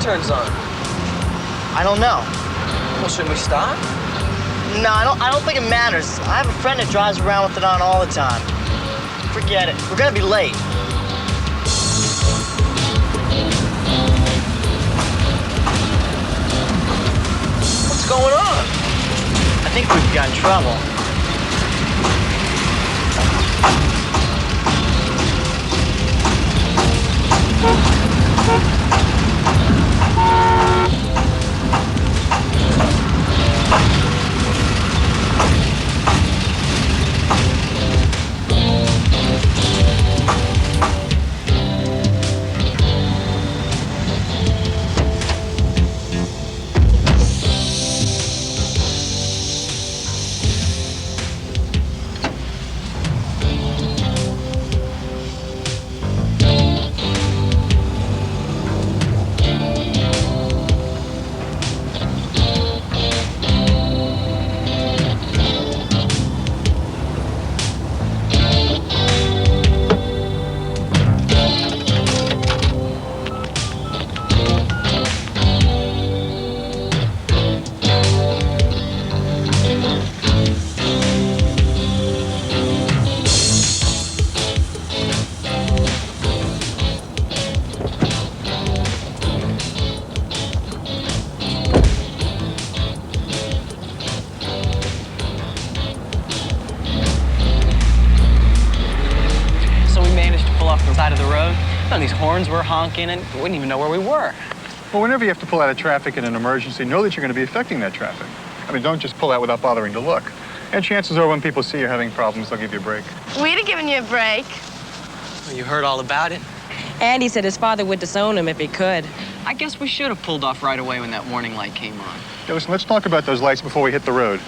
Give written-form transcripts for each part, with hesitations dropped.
turns on? I don't know. Well, shouldn't we stop? No, I don't think it matters. I have a friend that drives around with it on all the time. Forget it. We're gonna be late. What's going on? I think we've got in trouble. Side of the road. And these horns were honking and we didn't even know where we were. Well, whenever you have to pull out of traffic in an emergency, know that you're going to be affecting that traffic. I mean, don't just pull out without bothering to look. And chances are when people see you're having problems, they'll give you a break. We'd have given you a break. Well, you heard all about it? Andy said his father would disown him if he could. I guess we should have pulled off right away when that warning light came on. Yeah, listen, let's talk about those lights before we hit the road.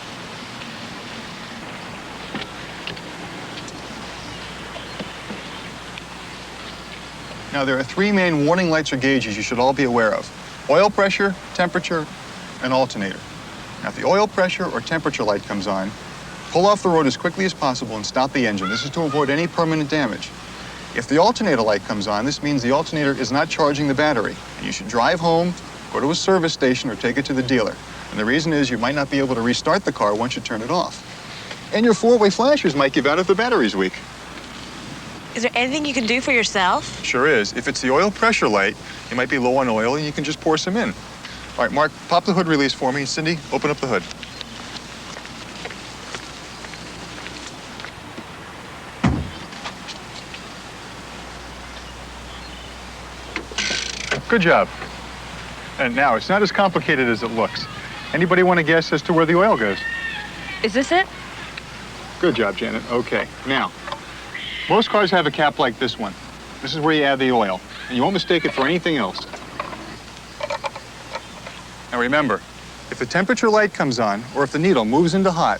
Now, there are three main warning lights or gauges you should all be aware of: oil pressure, temperature, and alternator. Now, if the oil pressure or temperature light comes on, pull off the road as quickly as possible and stop the engine. This is to avoid any permanent damage. If the alternator light comes on, this means the alternator is not charging the battery, and you should drive home, go to a service station, or take it to the dealer. And the reason is you might not be able to restart the car once you turn it off. And your four-way flashers might give out if the battery's weak. Is there anything you can do for yourself? Sure is. If it's the oil pressure light, you might be low on oil and you can just pour some in. All right, Mark, pop the hood release for me. Cindy, open up the hood. Good job. And now, it's not as complicated as it looks. Anybody want to guess as to where the oil goes? Is this it? Good job, Janet. Okay, now, most cars have a cap like this one. This is where you add the oil, and you won't mistake it for anything else. Now remember, if the temperature light comes on, or if the needle moves into hot,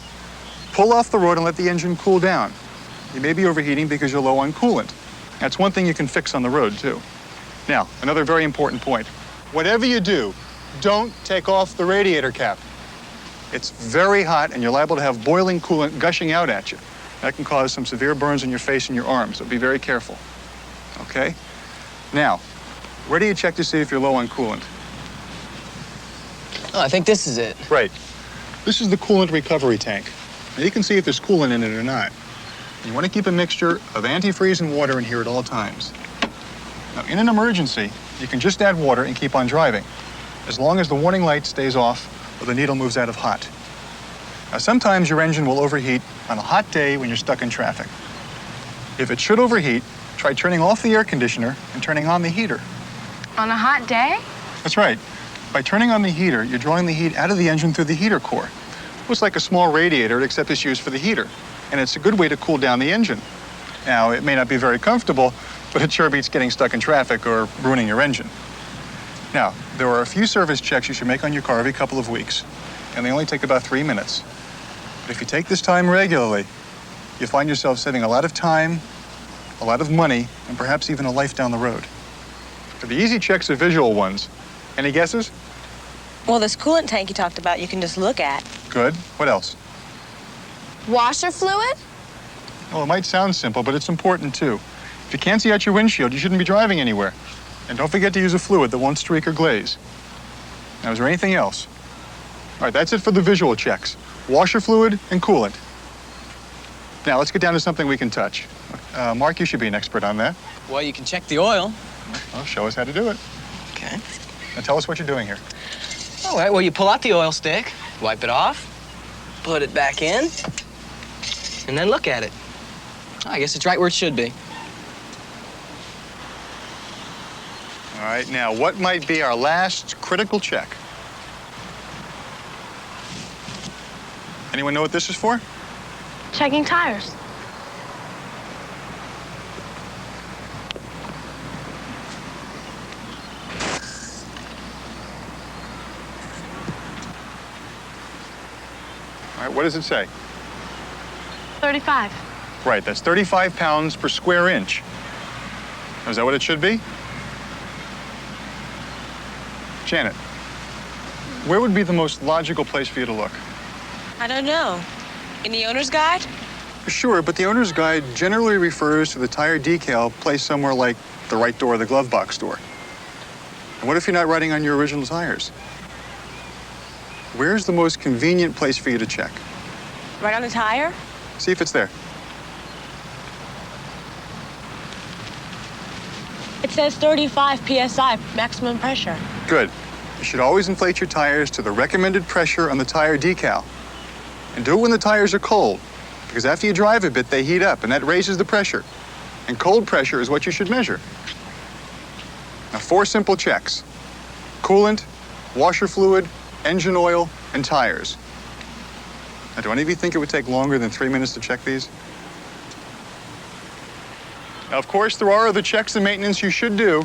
pull off the road and let the engine cool down. You may be overheating because you're low on coolant. That's one thing you can fix on the road, too. Now, another very important point. Whatever you do, don't take off the radiator cap. It's very hot, and you're liable to have boiling coolant gushing out at you. That can cause some severe burns on your face and your arms, so be very careful. Okay? Now, where do you check to see if you're low on coolant? Oh, I think this is it. Right. This is the coolant recovery tank. Now, you can see if there's coolant in it or not. You want to keep a mixture of antifreeze and water in here at all times. Now, in an emergency, you can just add water and keep on driving, as long as the warning light stays off or the needle moves out of hot. Now, sometimes your engine will overheat on a hot day when you're stuck in traffic. If it should overheat, try turning off the air conditioner and turning on the heater. On a hot day? That's right. By turning on the heater, you're drawing the heat out of the engine through the heater core. It looks like a small radiator, except it's used for the heater. And it's a good way to cool down the engine. Now, it may not be very comfortable, but it sure beats getting stuck in traffic or ruining your engine. Now, there are a few service checks you should make on your car every couple of weeks, and they only take about 3 minutes. But if you take this time regularly, you'll find yourself saving a lot of time, a lot of money, and perhaps even a life down the road. But the easy checks are visual ones. Any guesses? Well, this coolant tank you talked about, you can just look at. Good. What else? Washer fluid? Well, it might sound simple, but it's important too. If you can't see out your windshield, you shouldn't be driving anywhere. And don't forget to use a fluid that won't streak or glaze. Now, is there anything else? All right, that's it for the visual checks. Washer fluid and coolant. Now, let's get down to something we can touch. Mark, you should be an expert on that. Well, you can check the oil. Well, show us how to do it. Okay. Now, tell us what you're doing here. All right, well, you pull out the oil stick, wipe it off, put it back in, and then look at it. I guess it's right where it should be. All right, now, what might be our last critical check? Anyone know what this is for? Checking tires. All right, what does it say? 35. Right, that's 35 pounds per square inch. Is that what it should be? Janet, where would be the most logical place for you to look? I don't know. In the owner's guide? Sure, but the owner's guide generally refers to the tire decal placed somewhere like the right door of the glove box store. And what if you're not riding on your original tires? Where's the most convenient place for you to check? Right on the tire? See if it's there. It says 35 PSI, maximum pressure. Good. You should always inflate your tires to the recommended pressure on the tire decal. And do it when the tires are cold, because after you drive a bit, they heat up, and that raises the pressure. And cold pressure is what you should measure. Now, 4 simple checks: coolant, washer fluid, engine oil, and tires. Now, do any of you think it would take longer than 3 minutes to check these? Now, of course, there are other checks and maintenance you should do.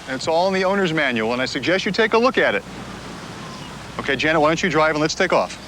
And it's all in the owner's manual, and I suggest you take a look at it. Okay, Janet, why don't you drive and let's take off.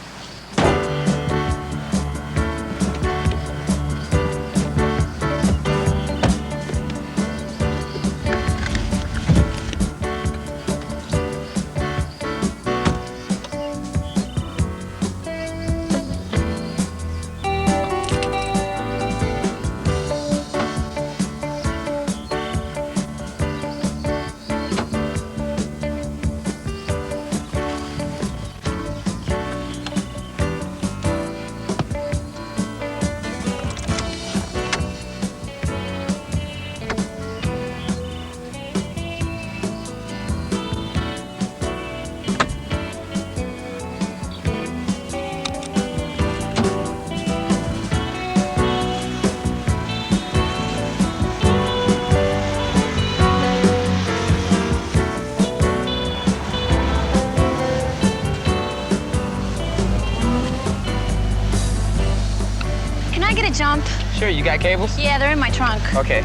Jump. Sure, you got cables? Yeah, they're in my trunk. Okay.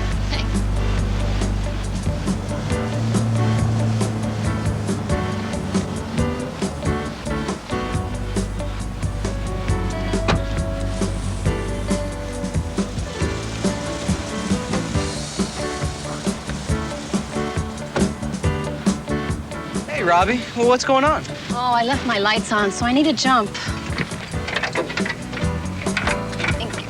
Hey, Robbie. Well, what's going on? Oh, I left my lights on, so I need to jump. Thank you.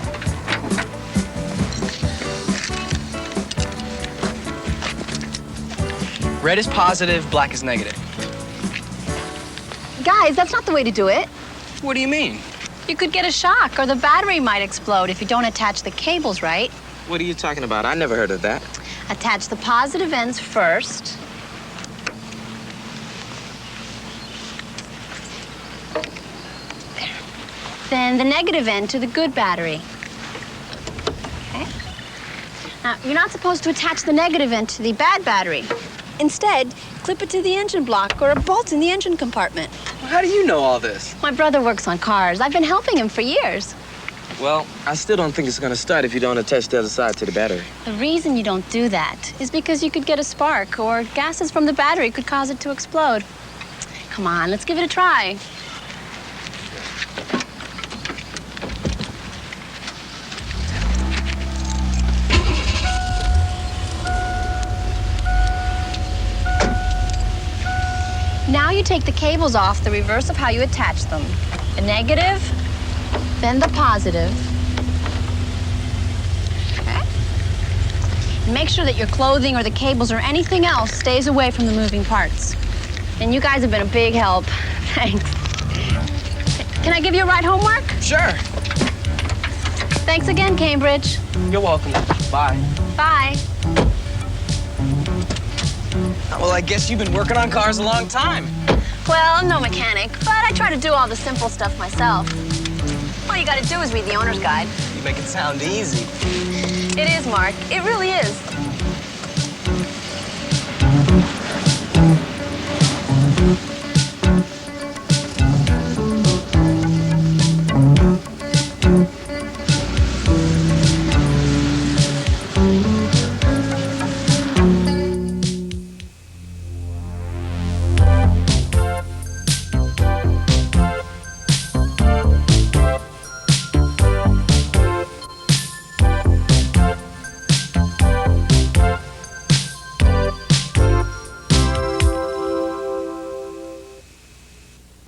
Red is positive, black is negative. Guys, that's not the way to do it. What do you mean? You could get a shock, or the battery might explode if you don't attach the cables right. What are you talking about? I never heard of that. Attach the positive ends first. There. Then the negative end to the good battery. Okay. Now, you're not supposed to attach the negative end to the bad battery. Instead, clip it to the engine block or a bolt in the engine compartment. Well, how do you know all this? My brother works on cars. I've been helping him for years. Well, I still don't think it's gonna start if you don't attach the other side to the battery. The reason you don't do that is because you could get a spark, or gases from the battery could cause it to explode. Come on, let's give it a try. Now you take the cables off the reverse of how you attach them. The negative, then the positive. Okay. Make sure that your clothing or the cables or anything else stays away from the moving parts. And you guys have been a big help. Thanks. Can I give you a ride home, Mark? Sure. Thanks again, Cambridge. You're welcome. Bye. Bye. Well, I guess you've been working on cars a long time. Well, I'm no mechanic, but I try to do all the simple stuff myself. All you gotta do is read the owner's guide. You make it sound easy. It is, Mark. It really is.